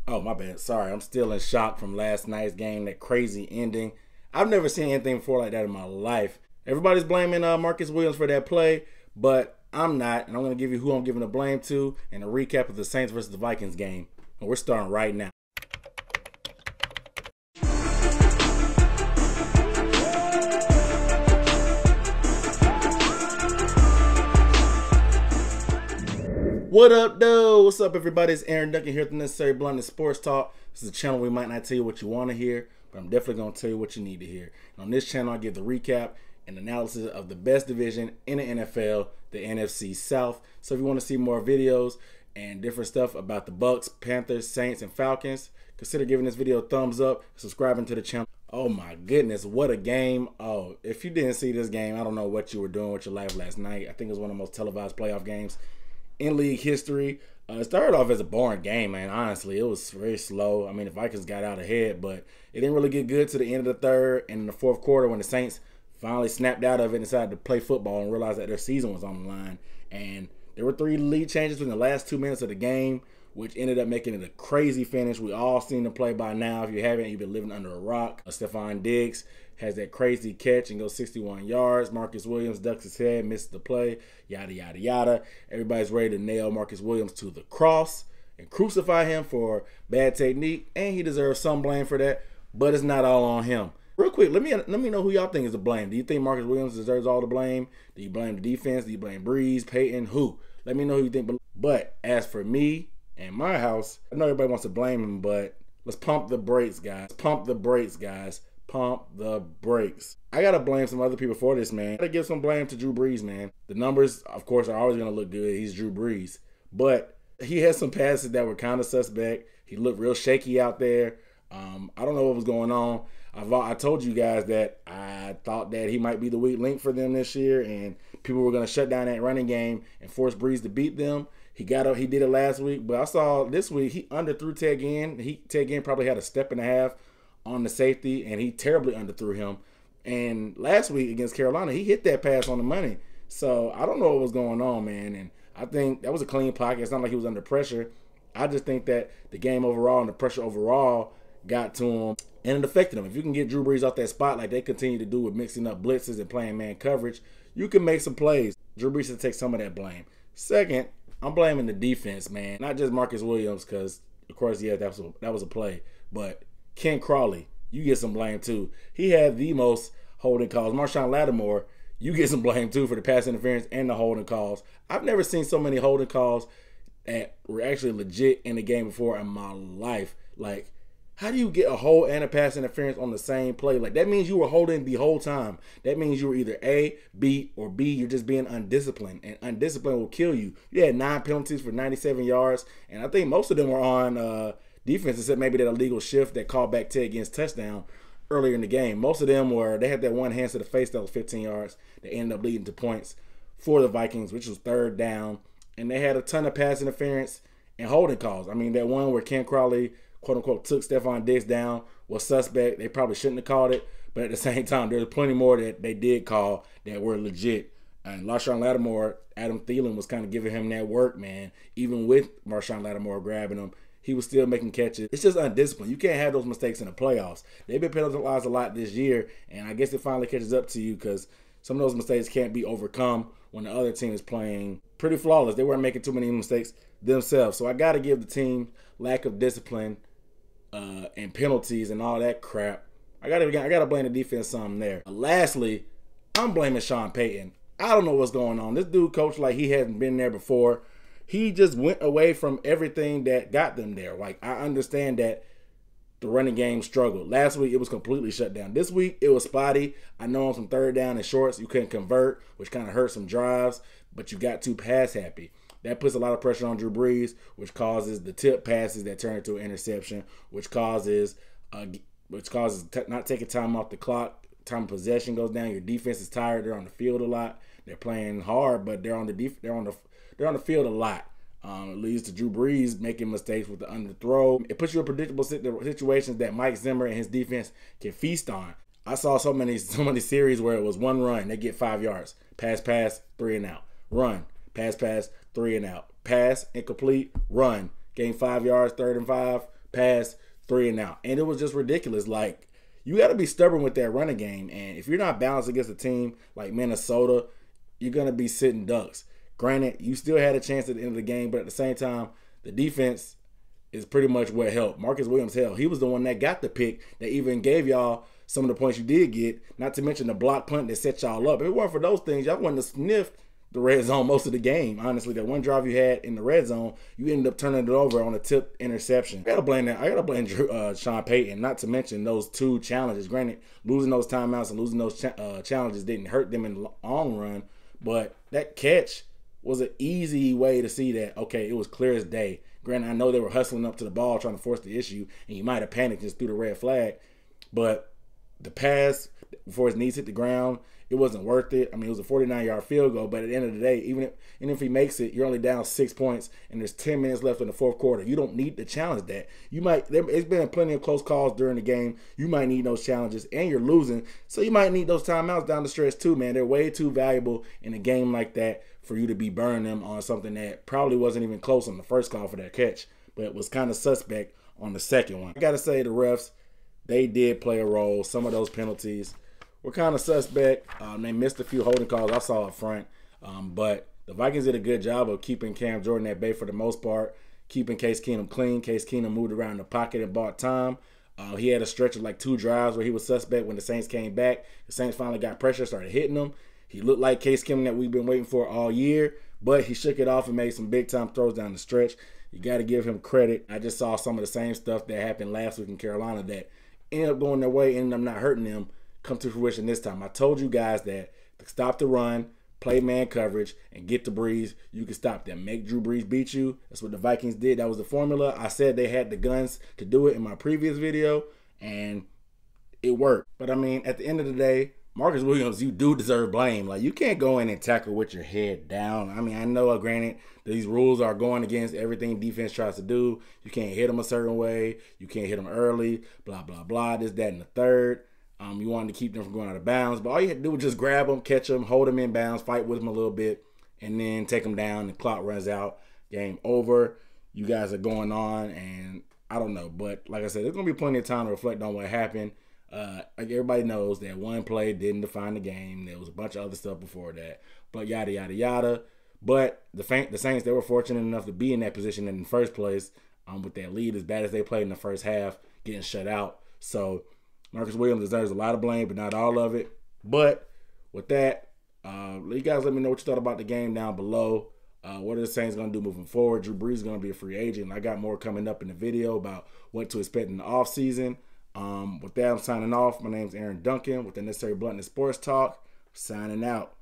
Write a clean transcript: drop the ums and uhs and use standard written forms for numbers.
Oh, my bad. Sorry, I'm still in shock from last night's game, that crazy ending. I've never seen anything before like that in my life. Everybody's blaming Marcus Williams for that play, but I'm not, and I'm going to give you who I'm giving the blame to and a recap of the Saints versus the Vikings game. And we're starting right now. What up, though? What's up, everybody? It's Aaron Duncan here with the Necessary Blunt and Sports Talk. This is a channel we might not tell you what you want to hear, but I'm definitely going to tell you what you need to hear. And on this channel, I give the recap and analysis of the best division in the NFL, the NFC South. So if you want to see more videos and different stuff about the Bucks, Panthers, Saints, and Falcons, consider giving this video a thumbs up, subscribing to the channel. Oh my goodness, what a game. Oh, if you didn't see this game, I don't know what you were doing with your life last night. I think it was one of the most televised playoff games in league history. It started off as a boring game, man. Honestly, it was very slow. I mean, the Vikings got out ahead, but it didn't really get good to the end of the third and in the fourth quarter when the Saints finally snapped out of it and decided to play football and realized that their season was on the line. And there were 3 lead changes in the last 2 minutes of the game, which ended up making it a crazy finish. We all seen the play by now. If you haven't, you've been living under a rock. Stefon Diggs has that crazy catch and goes 61 yards. Marcus Williams ducks his head, misses the play, yada, yada, yada. Everybody's ready to nail Marcus Williams to the cross and crucify him for bad technique, and he deserves some blame for that, but it's not all on him. Real quick, let me know who y'all think is to blame. Do you think Marcus Williams deserves all the blame? Do you blame the defense? Do you blame Breeze, Peyton? Who? Let me know who you think. But as for me and my house, I know everybody wants to blame him, but let's pump the brakes, guys. Pump the brakes, guys. Pump the brakes. I gotta blame some other people for this, man. I gotta give some blame to Drew Brees, man. The numbers, of course, are always gonna look good. He's Drew Brees, but he had some passes that were kind of suspect. He looked real shaky out there. I don't know what was going on. I told you guys that I thought that he might be the weak link for them this year, and people were gonna shut down that running game and force Brees to beat them. He got up. He did it last week, but I saw this week he underthrew Ted Ginn. Ted Ginn probably had a step and a half on the safety, and he terribly underthrew him. And last week against Carolina, he hit that pass on the money. So I don't know what was going on, man. And I think that was a clean pocket. It's not like he was under pressure. I just think that the game overall and the pressure overall got to him, and it affected him. If you can get Drew Brees off that spot like they continue to do with mixing up blitzes and playing man coverage, you can make some plays. Drew Brees should take some of that blame. Second, I'm blaming the defense, man. Not just Marcus Williams, because, of course, yeah, that was a play. But Ken Crawley, you get some blame too. He had the most holding calls. Marshawn Lattimore, you get some blame too for the pass interference and the holding calls. I've never seen so many holding calls that were actually legit in the game before in my life. Like, how do you get a hold and a pass interference on the same play? Like, that means you were holding the whole time. That means you were either A, B, or B. You're just being undisciplined, and undisciplined will kill you. You had 9 penalties for 97 yards, and I think most of them were on defense, except maybe that illegal shift that called back Ted Ginn's touchdown earlier in the game. Most of them they had that one hands to the face that was 15 yards that ended up leading to points for the Vikings, which was 3rd down. And they had a ton of pass interference and holding calls. I mean, that one where Ken Crawley, quote unquote, took Stefon Diggs down was suspect. They probably shouldn't have called it, but at the same time, there's plenty more that they did call that were legit. And Marshawn Lattimore, Adam Thielen was kind of giving him that work, man. Even with Marshawn Lattimore grabbing him, he was still making catches. It's just undisciplined. You can't have those mistakes in the playoffs. They've been penalized a lot this year, and I guess it finally catches up to you because some of those mistakes can't be overcome when the other team is playing pretty flawless. They weren't making too many mistakes themselves. So I got to give the team lack of discipline and penalties and all that crap. I got to blame the defense some there. Lastly, I'm blaming Sean Payton. I don't know what's going on. This dude coached like he hasn't been there before. He just went away from everything that got them there. Like, I understand that the running game struggled. Last week, it was completely shut down. This week, it was spotty. I know on some 3rd down and shorts, you couldn't convert, which kind of hurt some drives, but you got too pass happy. That puts a lot of pressure on Drew Brees, which causes the tip passes that turn into an interception, which causes not taking time off the clock. Time of possession goes down. Your defense is tired. They're on the field a lot. They're playing hard, but they're on the field a lot. It leads to Drew Brees making mistakes with the underthrow. It puts you in predictable situations that Mike Zimmer and his defense can feast on. I saw so many series where it was one run, they get 5 yards. Pass, 3 and out. Run, pass, 3 and out. Pass, incomplete, run. Gain 5 yards, 3rd and 5. pass, 3 and out. And it was just ridiculous. Like, you got to be stubborn with that running game. And if you're not balanced against a team like Minnesota, you're going to be sitting ducks. Granted, you still had a chance at the end of the game, but at the same time, the defense is pretty much what helped. Marcus Williams, hell, he was the one that got the pick that even gave y'all some of the points you did get, not to mention the block punt that set y'all up. If it weren't for those things, y'all wouldn't have sniffed the red zone most of the game. Honestly, that one drive you had in the red zone, you ended up turning it over on a tipped interception. I gotta blame Sean Payton, not to mention those 2 challenges. Granted, losing those timeouts and losing those challenges didn't hurt them in the long run, but that catch was an easy way to see that, okay, it was clear as day. Granted, I know they were hustling up to the ball trying to force the issue, and you might have panicked just threw the red flag, but the pass before his knees hit the ground, it wasn't worth it. I mean, it was a 49-yard field goal, but at the end of the day, even if he makes it, you're only down 6 points, and there's 10 minutes left in the fourth quarter. You don't need to challenge that. It's been plenty of close calls during the game. You might need those challenges, and you're losing, so you might need those timeouts down the stretch too, man. They're way too valuable in a game like that for you to be burning them on something that probably wasn't even close on the first call for that catch, but it was kind of suspect on the second one. I got to say, the refs, they did play a role. Some of those penalties were kind of suspect. They missed a few holding calls I saw up front, but the Vikings did a good job of keeping Cam Jordan at bay for the most part, keeping Case Keenum clean. Case Keenum moved around the pocket and bought time. He had a stretch of like 2 drives where he was suspect when the Saints came back. The Saints finally got pressure, started hitting him. He looked like Case Keenum that we've been waiting for all year, but he shook it off and made some big-time throws down the stretch. You got to give him credit. I just saw some of the same stuff that happened last week in Carolina that ended up going their way, ended up not hurting them, come to fruition this time. I told you guys that to stop the run, play man coverage, and get to Breeze, you can stop them. Make Drew Brees beat you. That's what the Vikings did. That was the formula. I said they had the guns to do it in my previous video, and it worked. But, I mean, at the end of the day, Marcus Williams, you do deserve blame. Like, you can't go in and tackle with your head down. I mean, I know, granted, these rules are going against everything defense tries to do. You can't hit them a certain way. You can't hit them early, blah, blah, blah, this, that, and the third. You wanted to keep them from going out of bounds. But all you had to do was just grab them, catch them, hold them in bounds, fight with them a little bit, and then take them down. The clock runs out. Game over. You guys are going on, and I don't know. But like I said, there's going to be plenty of time to reflect on what happened. Like everybody knows that one play didn't define the game. There was a bunch of other stuff before that, but yada yada yada. But the Saints, they were fortunate enough to be in that position in the first place, with that lead as bad as they played in the first half, getting shut out. So Marcus Williams deserves a lot of blame, but not all of it. But with that, you guys let me know what you thought about the game down below. What are the Saints going to do moving forward? Drew Brees is going to be a free agent. I got more coming up in the video about what to expect in the offseason. With that, I'm signing off. My name's Aaron Duncan with the Necessary Bluntness Sports Talk. Signing out.